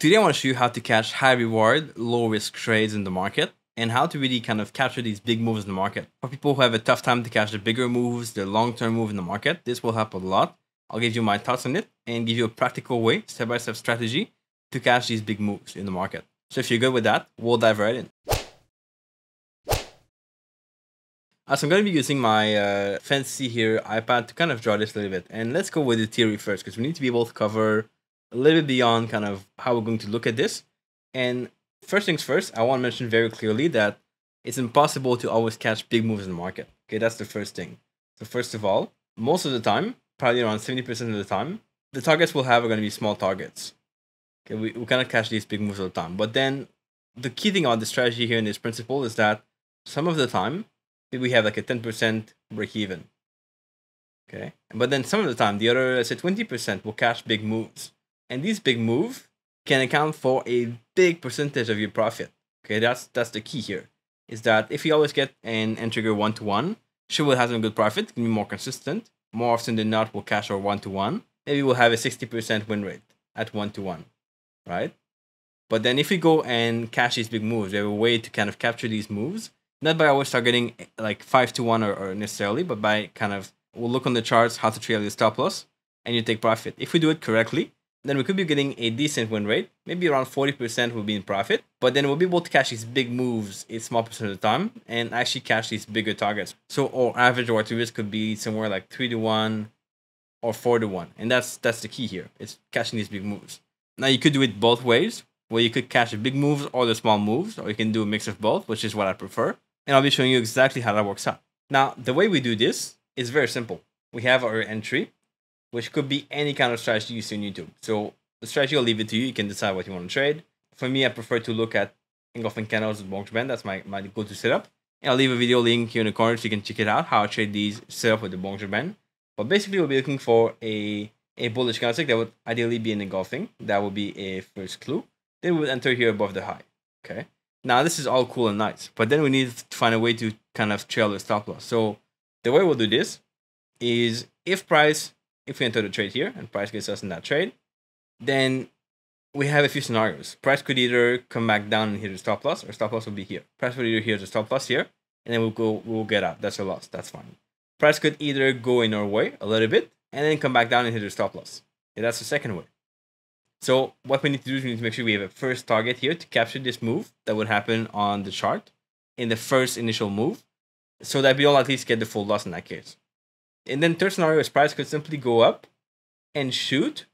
Today I want to show you how to catch high reward, low risk trades in the market and how to really kind of capture these big moves in the market. For people who have a tough time to catch the bigger moves, the long-term move in the market, this will help a lot. I'll give you my thoughts on it and give you a practical way, step-by-step strategy to catch these big moves in the market. So if you're good with that, we'll dive right in. So I'm going to be using my fancy here iPad to kind of draw this a little bit. And let's go with the theory first, because we need to be able to cover a little bit beyond kind of how we're going to look at this. And first things first, I want to mention very clearly that it's impossible to always catch big moves in the market. Okay, that's the first thing. So first of all, most of the time, probably around 70% of the time, the targets we'll have are going to be small targets. Okay, we cannot catch these big moves all the time. But then the key thing on the strategy here in this principle is that some of the time, we have like a 10% break even. Okay, but then some of the time, the other, let's say 20% will catch big moves. And these big moves can account for a big percentage of your profit. Okay, that's the key here. Is that if you always get an trigger 1-to-1, sure we'll have some good profit, it can be more consistent. More often than not, we'll catch our 1-to-1. Maybe we'll have a 60% win rate at 1-to-1, right? But then if we go and catch these big moves, we have a way to kind of capture these moves, not by always targeting like 5-to-1 or necessarily, but by kind of, we'll look on the charts how to trail the stop loss, and you take profit. If we do it correctly, then we could be getting a decent win rate. Maybe around 40% will be in profit. But then we'll be able to catch these big moves a small percent of the time and actually catch these bigger targets. So our average reward to risk could be somewhere like 3-to-1 or 4-to-1. And that's the key here. It's catching these big moves. Now you could do it both ways, where you could catch the big moves or the small moves, or you can do a mix of both, which is what I prefer. And I'll be showing you exactly how that works out. Now, the way we do this is very simple. We have our entry, which could be any kind of strategy you see on YouTube. So the strategy, I'll leave it to you. You can decide what you want to trade. For me, I prefer to look at engulfing candles with Bollinger Band. That's my go-to setup. And I'll leave a video link here in the corner so you can check it out, how I trade these setup with the Bollinger Band. But basically, we'll be looking for a bullish candlestick that would ideally be an engulfing. That would be a first clue. Then we would enter here above the high. Okay. Now, this is all cool and nice. But then we need to find a way to kind of trail the stop loss. So the way we'll do this is if we enter the trade here and price gets us in that trade, then we have a few scenarios. Price could either come back down and hit the stop loss, or stop loss will be here. Price would either hit the stop loss here, and then we'll get out. That's a loss. That's fine. Price could either go in our way a little bit and then come back down and hit the stop loss. Yeah, that's the second way. So what we need to do is we need to make sure we have a first target here to capture this move that would happen on the chart in the first initial move, so that we don't at least get the full loss in that case. And then third scenario is price could simply go up and shoot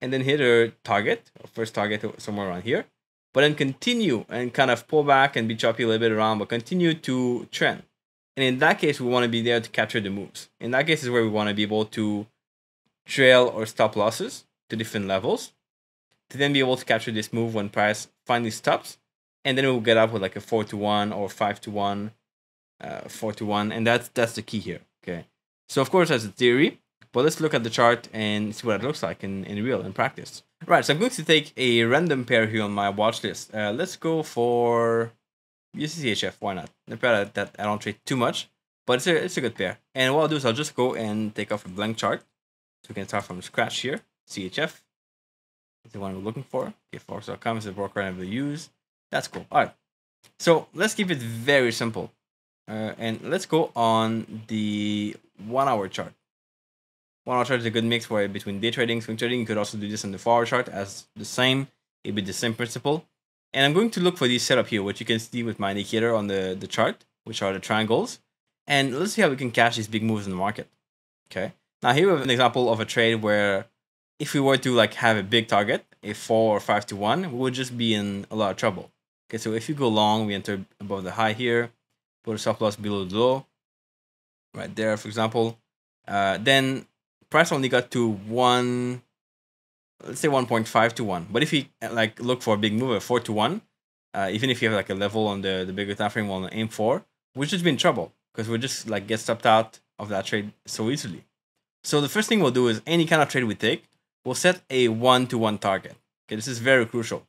and then hit our target, or first target somewhere around here, but then continue and kind of pull back and be choppy a little bit around, but continue to trend. And in that case, we want to be there to capture the moves. In that case is where we want to be able to trail or stop losses to different levels to then be able to capture this move when price finally stops. And then we'll get up with like a 4-to-1 or 5-to-1, 4-to-1. And that's the key here, okay? So of course that's a theory, but let's look at the chart and see what it looks like in practice. Right, so I'm going to take a random pair here on my watch list. Let's go for UCCHF, why not? A pair that I don't trade too much, but it's a good pair. And what I'll do is I'll just go and take off a blank chart. So we can start from scratch here. CHF is the one we're looking for. Okay, Forex.com is the broker I will use. That's cool. All right, so let's keep it very simple. And let's go on the 1 hour chart. 1 hour chart is a good mix for between day trading, swing trading. You could also do this on the 4 hour chart as the same. It'd be the same principle. And I'm going to look for these setup here, which you can see with my indicator on the chart, which are the triangles. And let's see how we can catch these big moves in the market. Okay. Now here we have an example of a trade where if we were to like have a big target, a 4 or 5-to-1, we would just be in a lot of trouble. Okay. So if you go long, we enter above the high here. Put a stop loss below the low, right there, for example. Then price only got to let's say 1.5-to-1. But if you like look for a big move, a 4-to-1, even if you have like a level on the bigger time frame we want to aim for, we'll just be in trouble because we'll just like get stopped out of that trade so easily. So the first thing we'll do is any kind of trade we take, we'll set a 1-to-1 target. Okay, this is very crucial.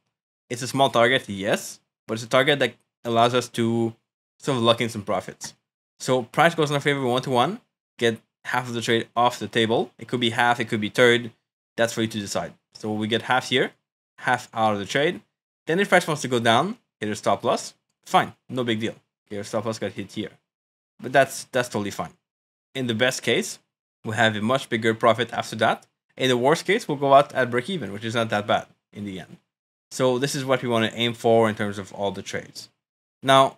It's a small target, yes, but it's a target that allows us to sort of lock in some profits. So price goes in our favor 1-to-1, get half of the trade off the table. It could be half, it could be third. That's for you to decide. So we get half here. half out of the trade. Then if price wants to go down, hit a stop loss, fine, no big deal. Okay, your stop loss got hit here. But that's totally fine. In the best case, we'll have a much bigger profit after that. In the worst case, we'll go out at break even, which is not that bad in the end. So this is what we want to aim for in terms of all the trades. Now,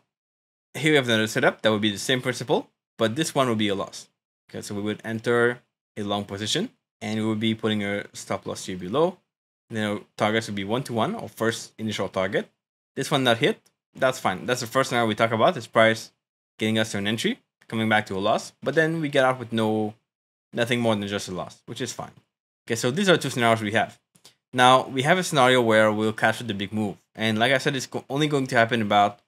here we have another setup that would be the same principle, but this one will be a loss. Okay, so we would enter a long position and we would be putting a stop loss here below. And then our targets would be 1-to-1, or first initial target. This one not hit, that's fine. That's the first scenario we talk about, is price getting us to an entry, coming back to a loss. But then we get out with nothing more than just a loss, which is fine. Okay, so these are two scenarios we have. Now, we have a scenario where we'll capture the big move. And like I said, it's only going to happen about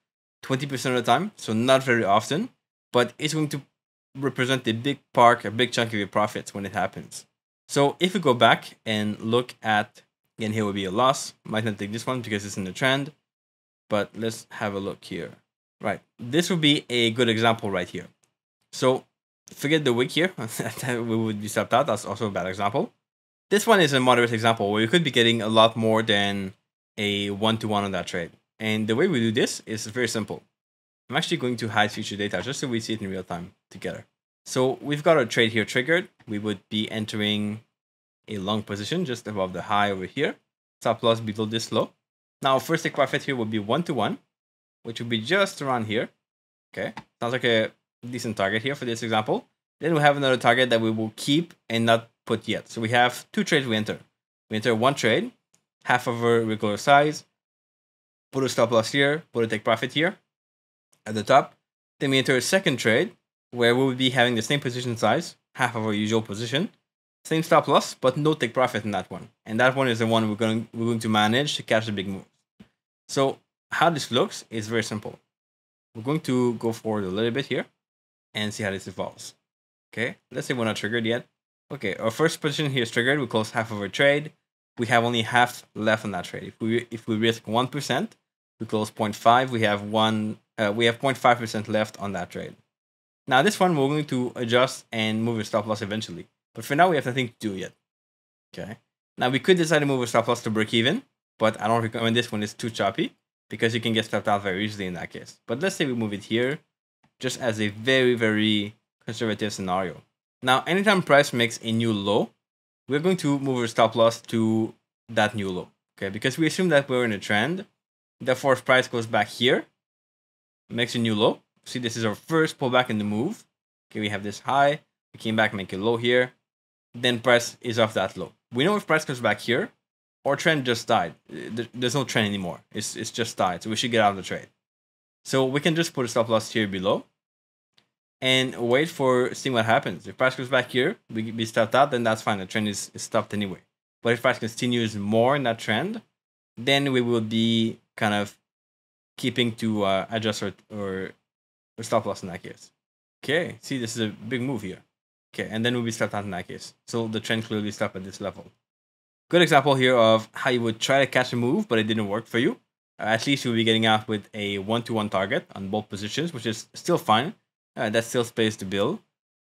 20% of the time, so not very often. But it's going to represent a big chunk of your profits when it happens. So if we go back and look at, again, here will be a loss. Might not take this one because it's in the trend. But let's have a look here. Right, this would be a good example right here. So forget the wick here. We would be stopped out. That's also a bad example. This one is a moderate example where you could be getting a lot more than a 1-to-1 on that trade. And the way we do this is very simple. I'm actually going to hide future data just so we see it in real time together. So we've got our trade here triggered. We would be entering a long position just above the high over here. Stop loss below this low. Now, first take profit here would be 1-to-1, which would be just around here. Okay, sounds like a decent target here for this example. Then we have another target that we will keep and not put yet. So we have two trades we enter. We enter one trade, half of our regular size, put a stop loss here, put a take profit here at the top. Then we enter a second trade where we will be having the same position size, half of our usual position, same stop loss, but no take profit in that one. And that one is the one we're going to manage to catch the big moves. So how this looks is very simple. We're going to go forward a little bit here and see how this evolves. Okay, let's say we're not triggered yet. Okay, our first position here is triggered. We close half of our trade. We have only half left on that trade. If we risk 1%, we close 0.5. We have 0.5% left on that trade. Now this one we're going to adjust and move a stop loss eventually. But for now we have nothing to do yet. Okay. Now we could decide to move a stop loss to break even, but I don't recommend this one. It's too choppy because you can get stopped out very easily in that case. But let's say we move it here just as a very, very conservative scenario. Now, anytime price makes a new low, we're going to move our stop loss to that new low. Okay, because we assume that we're in a trend. Therefore, if price goes back here, makes a new low. See, this is our first pullback in the move. Okay, we have this high. We came back, make a low here. Then price is off that low. We know if price comes back here, our trend just died. There's no trend anymore. It's just died. So we should get out of the trade. So we can just put a stop loss here below and wait for seeing what happens. If price goes back here, we be stopped out, then that's fine. The trend is stopped anyway. But if price continues more in that trend, then we will be kind of keeping to adjust our stop loss in that case. Okay, see, this is a big move here. Okay, and then we'll be stopped out in that case. So the trend clearly stopped at this level. Good example here of how you would try to catch a move, but it didn't work for you. At least you'll be getting out with a 1-to-1 target on both positions, which is still fine. That's still space to build,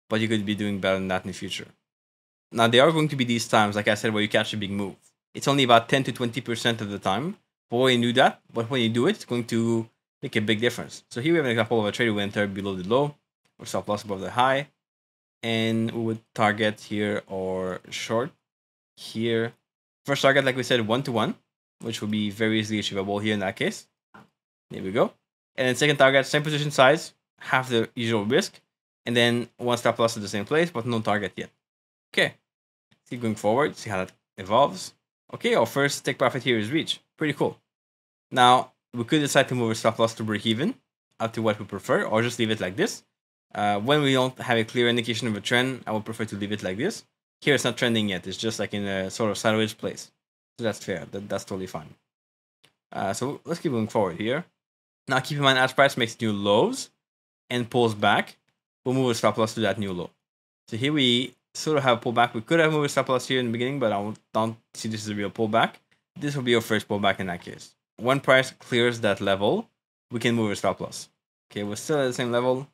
but you could be doing better than that in the future. Now, there are going to be these times, like I said, where you catch a big move. It's only about 10 to 20% of the time. But when you do that, when you do it, it's going to make a big difference. So here we have an example of a trade we entered below the low, or stop loss above the high, and we would target here or short here. First target, like we said, 1-to-1, which will be very easily achievable here in that case. There we go. And then second target, same position size, half the usual risk, and then one stop loss at the same place, but no target yet. Okay, see going forward, see how that evolves. Okay, our first take profit here is reached. Pretty cool. Now, we could decide to move a stop loss to break even, up to what we prefer, or just leave it like this. When we don't have a clear indication of a trend, I would prefer to leave it like this. Here it's not trending yet, it's just like in a sort of sideways place. So that's fair, that's totally fine. So let's keep moving forward here. Now keep in mind, as price makes new lows and pulls back, we'll move a stop loss to that new low. So here we sort of have a pullback. We could have moved a stop loss here in the beginning, but I don't see this as a real pullback. This will be our first pullback in that case. When price clears that level, we can move a stop loss. Okay, we're still at the same level.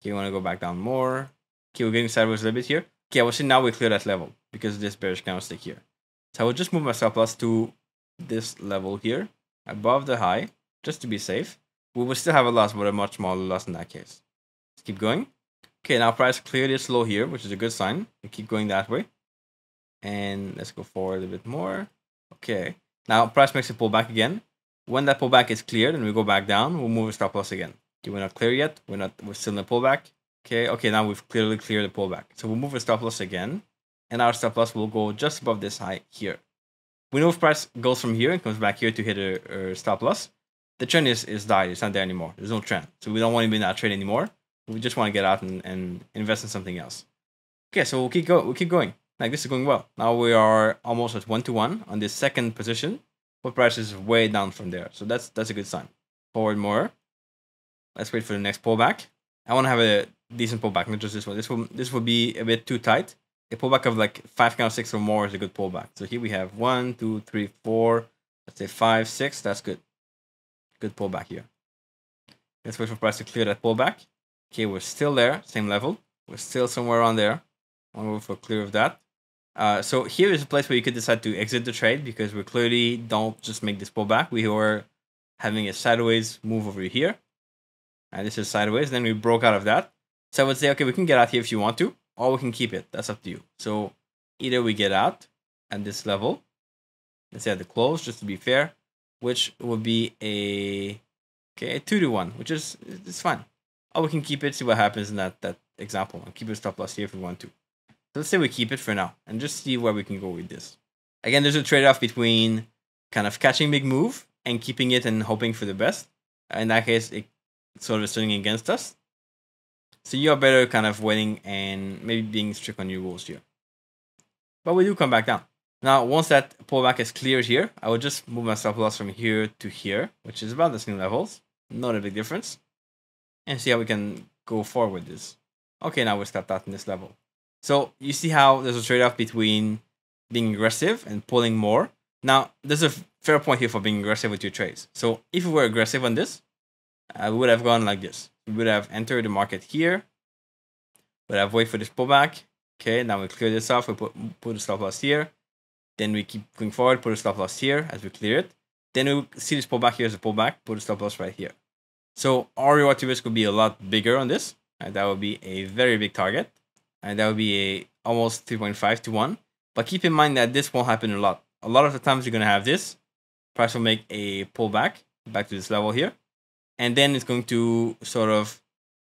Okay, we want to go back down more. Okay, we're getting sideways a little bit here. Okay, I will see now we clear that level because of this bearish candlestick here. So I will just move my stop loss to this level here above the high, just to be safe. We will still have a loss, but a much smaller loss in that case. Let's keep going. Okay, now price cleared this low here, which is a good sign. We keep going that way. And let's go forward a bit more. Okay. Now price makes a pullback again. When that pullback is cleared and we go back down, we'll move a stop loss again. Okay, we're not clear yet. We're still in a pullback. Okay, now we've clearly cleared the pullback. So we'll move a stop loss again. And our stop loss will go just above this high here. We know if price goes from here and comes back here to hit a stop loss, the trend is died. It's not there anymore. There's no trend. So we don't want to be in that trade anymore. We just want to get out and invest in something else. Okay, so we'll keep going. Like this is going well. Now we are almost at 1-to-1 on this second position. But price is way down from there. So that's a good sign. Forward more. Let's wait for the next pullback. I want to have a decent pullback, not just this one. This will be a bit too tight. A pullback of like 5 candlesticks or more is a good pullback. So here we have 1, 2, 3, 4. Let's say 5, 6. That's good. Good pullback here. Let's wait for price to clear that pullback. Okay, we're still there, same level. We're still somewhere on there. I'll wait for clear of that. So here is a place where you could decide to exit the trade because we clearly don't just make this pullback. We were having a sideways move over here. And this is sideways. Then we broke out of that. So I would say, okay, we can get out here if you want to, or we can keep it. That's up to you. So either we get out at this level. Let's say at the close, just to be fair, which would be a 2-to-1, which is it's fine. Or we can keep it, see what happens in that example, and keep a stop loss here if we want to. So let's say we keep it for now and just see where we can go with this. Again, there's a trade-off between kind of catching big move and keeping it and hoping for the best. In that case, it's sort of swinging against us. So you are better kind of waiting and maybe being strict on your rules here. But we do come back down. Now, once that pullback is cleared here, I will just move my stop loss from here to here, which is about the same levels. Not a big difference. And see how we can go forward with this. Okay, now we're stepped out in this level. So you see how there's a trade-off between being aggressive and pulling more. Now, there's a fair point here for being aggressive with your trades. So if we were aggressive on this, we would have gone like this. We would have entered the market here. Would have waited for this pullback. Okay, now we clear this off. We put a stop loss here. Then we keep going forward, put a stop loss here as we clear it. Then we see this pullback here as a pullback, put a stop loss right here. So our reward to risk would be a lot bigger on this. And that would be a very big target. And that would be a almost 3.5 to 1. But keep in mind that this won't happen a lot. A lot of the times you're going to have this. Price will make a pullback back to this level here. And then it's going to sort of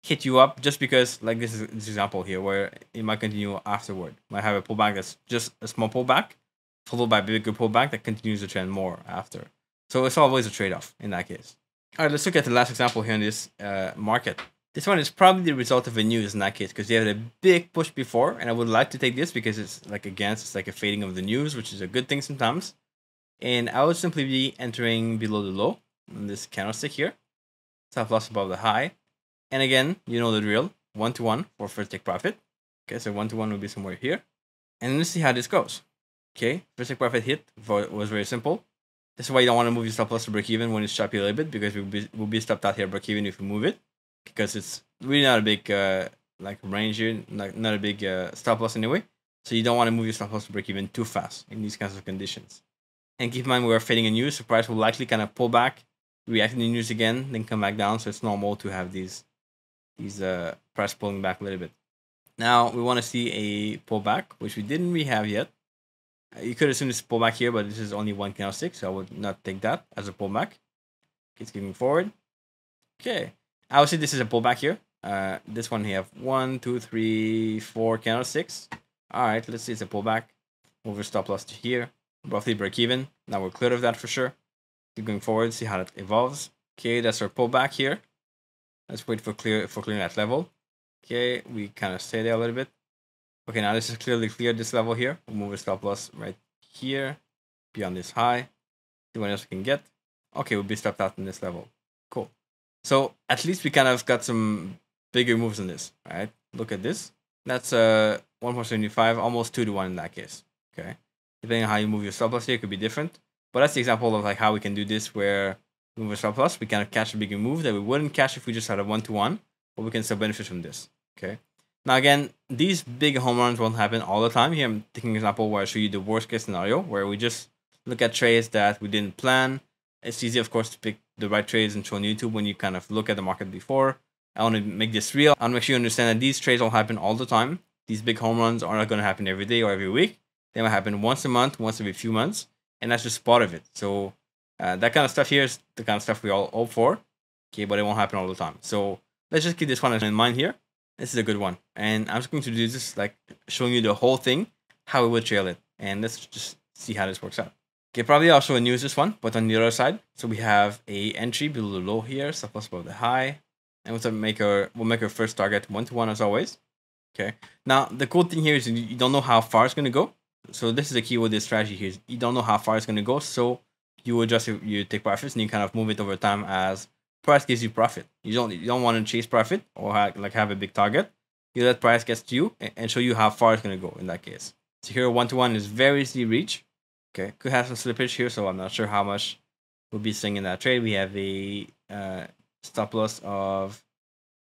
hit you up just because, like this example here, where it might continue afterward. Might have a pullback that's just a small pullback, followed by a bigger pullback that continues the trend more after. So it's always a trade-off in that case. All right, let's look at the last example here in this market. This one is probably the result of a news in that case because they had a big push before, and I would like to take this because it's like it's like a fading of the news, which is a good thing sometimes. And I would simply be entering below the low on this candlestick here. Stop loss above the high. And again, you know the drill. 1-to-1 for first take profit. Okay, so 1-to-1 would be somewhere here. And let's see how this goes. Okay, first take profit hit was very simple. This is why you don't want to move your stop loss to break even when it's choppy a little bit because we'll be stopped out here break even if we move it. Because it's really not a big like range here, not a big stop loss anyway. So you don't want to move your stop loss to break even too fast in these kinds of conditions. And keep in mind we are fading a news, so price will likely kind of pull back, react to the news again, then come back down. So it's normal to have these price pulling back a little bit. Now we want to see a pullback, which we didn't really have yet. You could assume this pullback here, but this is only one candlestick, so I would not take that as a pullback. Keep moving forward. Okay. I would say this is a pullback here. This one we have 1, 2, 3, 4 candlesticks. All right, let's see it's a pullback. Move your stop loss to here. Roughly break even. Now we're clear of that for sure. Keep going forward, see how that evolves. Okay, that's our pullback here. Let's wait for clearing that level. Okay, we kind of stay there a little bit. Okay, now this is clearly cleared this level here. We'll move a stop loss right here, beyond this high. See what else we can get. Okay, we'll be stopped out in this level. Cool. So at least we kind of got some bigger moves on this, right? Look at this. That's 1.75, almost 2-to-1 in that case. Okay, depending on how you move your stop loss here, it could be different. But that's the example of like how we can do this, where we move a stop loss, we kind of catch a bigger move that we wouldn't catch if we just had a 1-to-1, but we can still benefit from this. Okay. Now again, these big home runs won't happen all the time. Here I'm taking an example where I show you the worst case scenario, where we just look at trades that we didn't plan. It's easy, of course, to pick the right trades and show on YouTube when you kind of look at the market before. I want to make this real. I want to make sure you understand that these trades don't happen all the time. These big home runs are not going to happen every day or every week. They might happen once a month, once every few months, and that's just part of it. So that kind of stuff here is the kind of stuff we all hope for, okay, but it won't happen all the time. So let's just keep this one in mind here. This is a good one, and I'm just going to do this like showing you the whole thing, how we would trail it, and let's just see how this works out. Okay, probably I'll show a news this one, but on the other side, so we have a entry below the low here, stop loss above the high, and we'll make our first target 1-to-1 as always. Okay, now the cool thing here is you don't know how far it's going to go. So this is the key with this strategy here. You don't know how far it's going to go, so you adjust you take profits and you kind of move it over time as price gives you profit. You don't want to chase profit or have a big target. You let price get to you and show you how far it's going to go in that case. So here 1-to-1 is very easy reach. Okay, could have some slippage here, so I'm not sure how much we'll be seeing in that trade. We have a stop loss of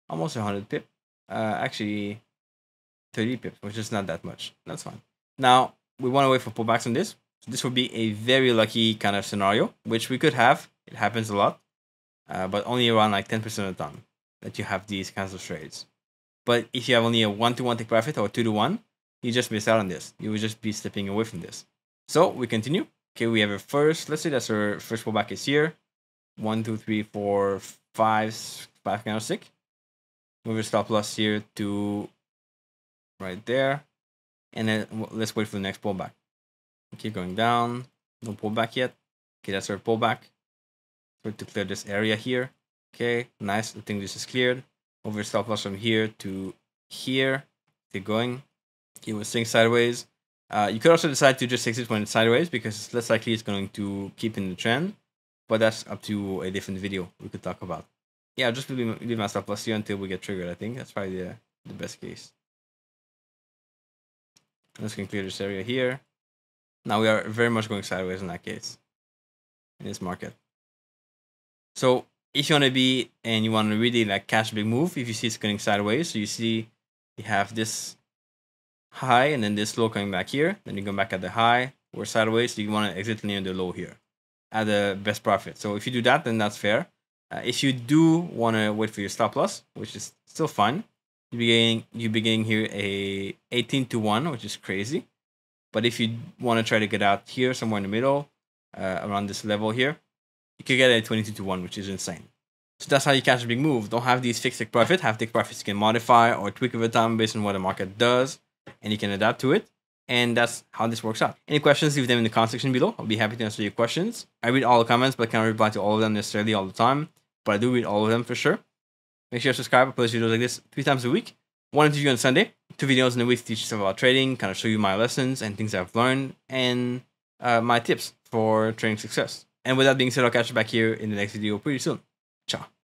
almost 100 pip. Actually 30 pips, which is not that much. That's fine. Now we want to wait for pullbacks on this. So this would be a very lucky kind of scenario, which we could have. It happens a lot, but only around like 10% of the time that you have these kinds of trades. But if you have only a 1-to-1 take profit or 2-to-1, you just miss out on this. You would just be stepping away from this. So we continue. Okay, we have a first. Let's say that's our first pullback is here. 1, 2, 3, 4, 5 candlestick. Move your stop loss here to right there, and then let's wait for the next pullback. Okay, going down, no pullback yet. Okay, that's our pullback. So to clear this area here. Okay, nice. I think this is cleared. Over stop loss from here to here. Keep going. Okay, we're staying sideways. You could also decide to just exit when it's sideways because it's less likely it's going to keep in the trend. But that's up to a different video we could talk about. Yeah, I'll just leave my stop loss here until we get triggered. I think that's probably the best case. Let's clear this area here. Now we are very much going sideways in that case, in this market. So if you want to be and you want to really like catch a big move, if you see it's going sideways, so you see you have this high and then this low coming back here, then you go back at the high, we're sideways, so you want to exit near the low here at the best profit. So if you do that, then that's fair. If you do want to wait for your stop loss, which is still fine, you'll be getting here a 18-to-1, which is crazy. But if you want to try to get out here somewhere in the middle, around this level here, you could get a 22-to-1, which is insane. So that's how you catch a big move. Don't have these fixed take profit. Have take profits you can modify or tweak over time based on what the market does, and you can adapt to it. And that's how this works out. Any questions, leave them in the comment section below. I'll be happy to answer your questions. I read all the comments, but can't reply to all of them necessarily all the time. But I do read all of them for sure. Make sure to subscribe. I post videos like this 3 times a week. One interview on Sunday, 2 videos in the week to teach you stuff about trading, kind of show you my lessons and things I've learned, and my tips for trading success. And with that being said, I'll catch you back here in the next video pretty soon. Ciao.